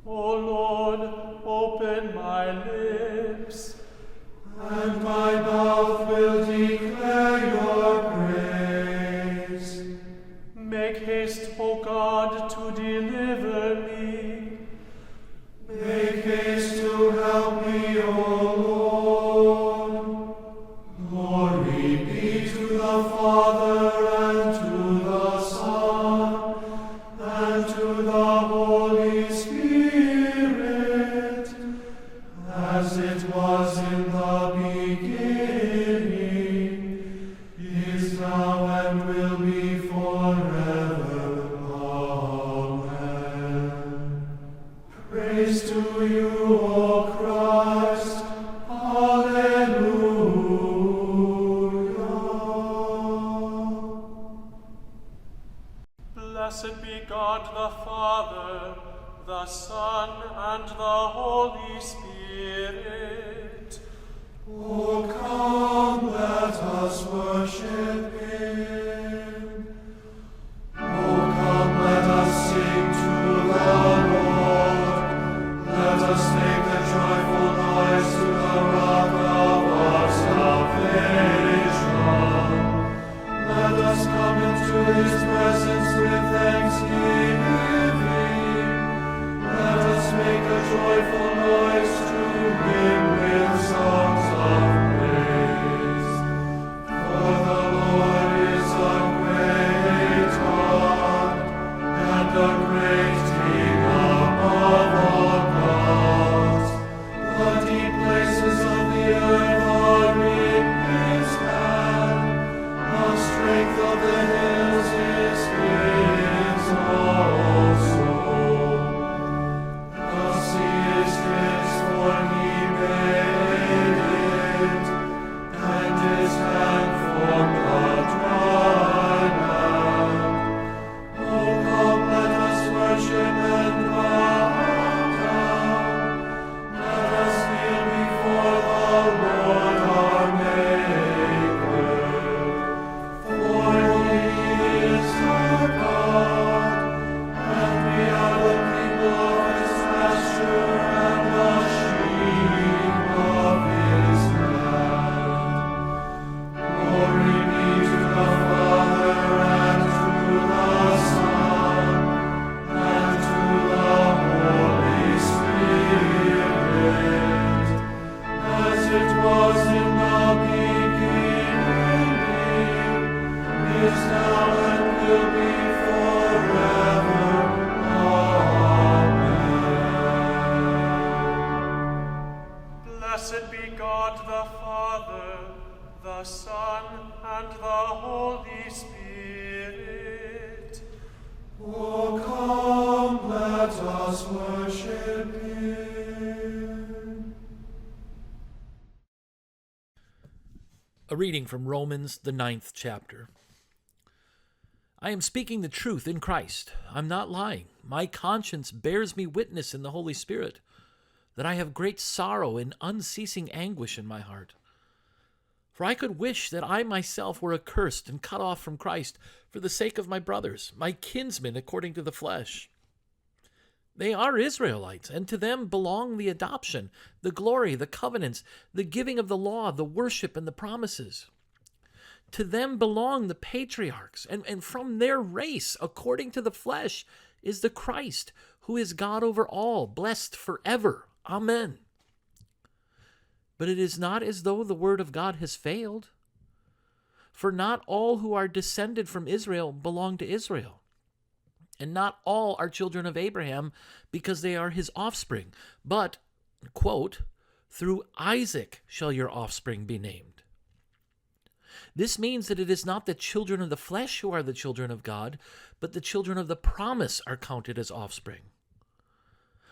O Lord, open my lips, and my mouth will declare your praise. Make haste, O God, to deliver me. Make haste to help me, O Lord. Glory be to the Father, and to the Son, and to the Holy Spirit, as it was in the beginning, is now, and will be forever. Amen. Praise to you, O Christ. Hallelujah. Blessed be God the Father, the Son, and the Holy Spirit. O come, let us worship him. O come, let us sing to the Lord. Let us make a joyful noise to the rock of our salvation. Let us come into his presence with thanksgiving. Let us make a joyful noise to him with songs of praise. For the Lord is a great God, and a great King above all gods. The deep places of the earth are in his hand. The strength of the hills is his also. The sea is his, for he made it, and his hand formed the dry land. Oh, come, let us worship and bow down. Let us kneel before the Lord our Maker. For he is our God, and we are the people of his pasture and the sheep of his hand. Glory be to the Father, and to the Son, and to the Holy Spirit, as it was in the beginning, is now, and will be forever. Amen. Blessed be God the Father, the Son, and the Holy Spirit. O come, let us worship him. A reading from Romans, the 9th chapter. I am speaking the truth in Christ. I'm not lying. My conscience bears me witness in the Holy Spirit that I have great sorrow and unceasing anguish in my heart. For I could wish that I myself were accursed and cut off from Christ for the sake of my brothers, my kinsmen according to the flesh. They are Israelites, and to them belong the adoption, the glory, the covenants, the giving of the law, the worship, and the promises. To them belong the patriarchs, and from their race, according to the flesh, is the Christ, who is God over all, blessed forever. Amen. But it is not as though the word of God has failed. For not all who are descended from Israel belong to Israel. And not all are children of Abraham because they are his offspring. But, quote, through Isaac shall your offspring be named. This means that it is not the children of the flesh who are the children of God, but the children of the promise are counted as offspring.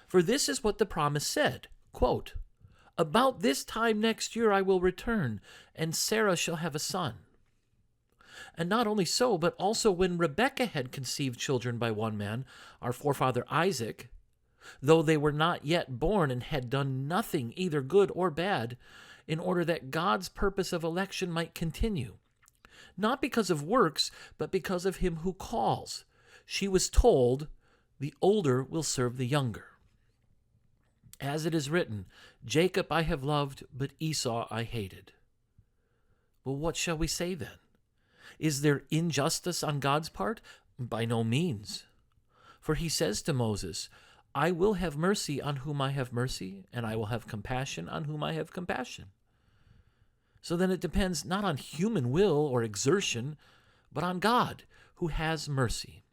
For this is what the promise said, quote, about this time next year I will return, and Sarah shall have a son. And not only so, but also when Rebekah had conceived children by one man, our forefather Isaac, though they were not yet born and had done nothing either good or bad, in order that God's purpose of election might continue, not because of works, but because of him who calls. She was told, the older will serve the younger. As it is written, Jacob I have loved, but Esau I hated. Well, what shall we say then? Is there injustice on God's part? By no means. For he says to Moses, I will have mercy on whom I have mercy, and I will have compassion on whom I have compassion. So then it depends not on human will or exertion, but on God, who has mercy.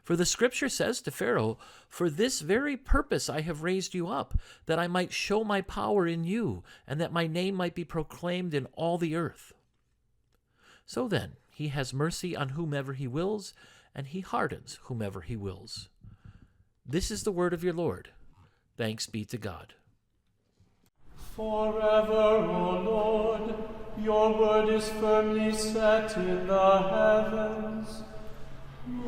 For the scripture says to Pharaoh, For this very purpose I have raised you up, that I might show my power in you, and that my name might be proclaimed in all the earth. So then, he has mercy on whomever he wills, and he hardens whomever he wills. This is the word of your Lord. Thanks be to God. Forever, O Lord, your word is firmly set in the heavens.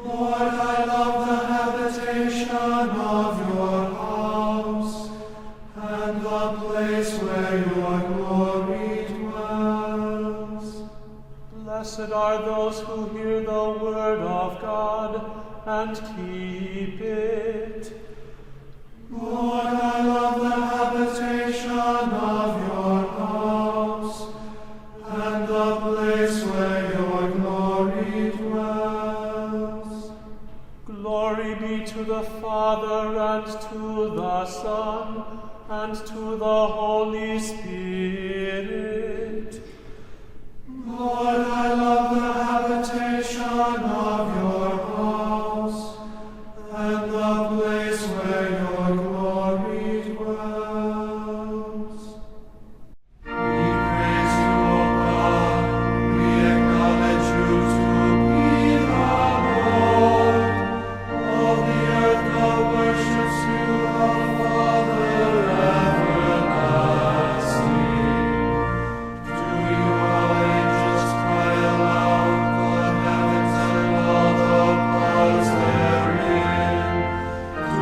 Lord, I love the habitation of your house, and the place where your glory dwells. Blessed are those who hear the word of God and keep it. Lord, I love the habitation of your house, and the place where your glory dwells. Glory be to the Father, and to the Son, and to the Holy Spirit. Lord, I love the habitation of your house, and the place where your glory dwells. We praise you, O God. We acknowledge you to be the Lord. All the earth now worships you, the Father everlasting. Do you, all angels, cry aloud, the heavens and all the powers therein? Do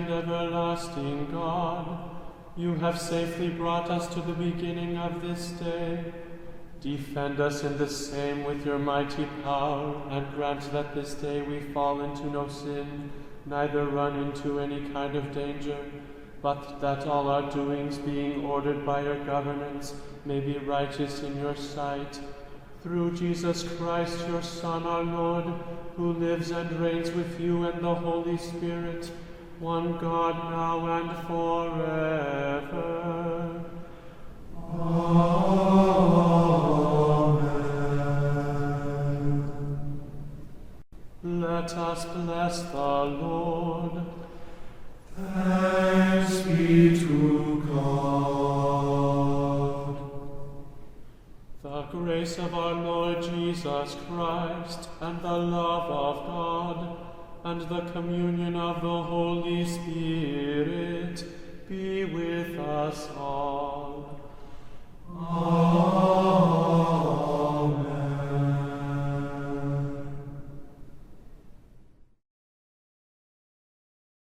and everlasting God, you have safely brought us to the beginning of this day. Defend us in the same with your mighty power, and grant that this day we fall into no sin, neither run into any kind of danger, but that all our doings, being ordered by your governance, may be righteous in your sight. Through Jesus Christ, your Son, our Lord, who lives and reigns with you and the Holy Spirit, one God, now and forever. Amen. Let us bless the Lord. Thanks be to God. The grace of our Lord Jesus Christ, and the love of God, and the communion of the Holy Spirit be with us all. Amen.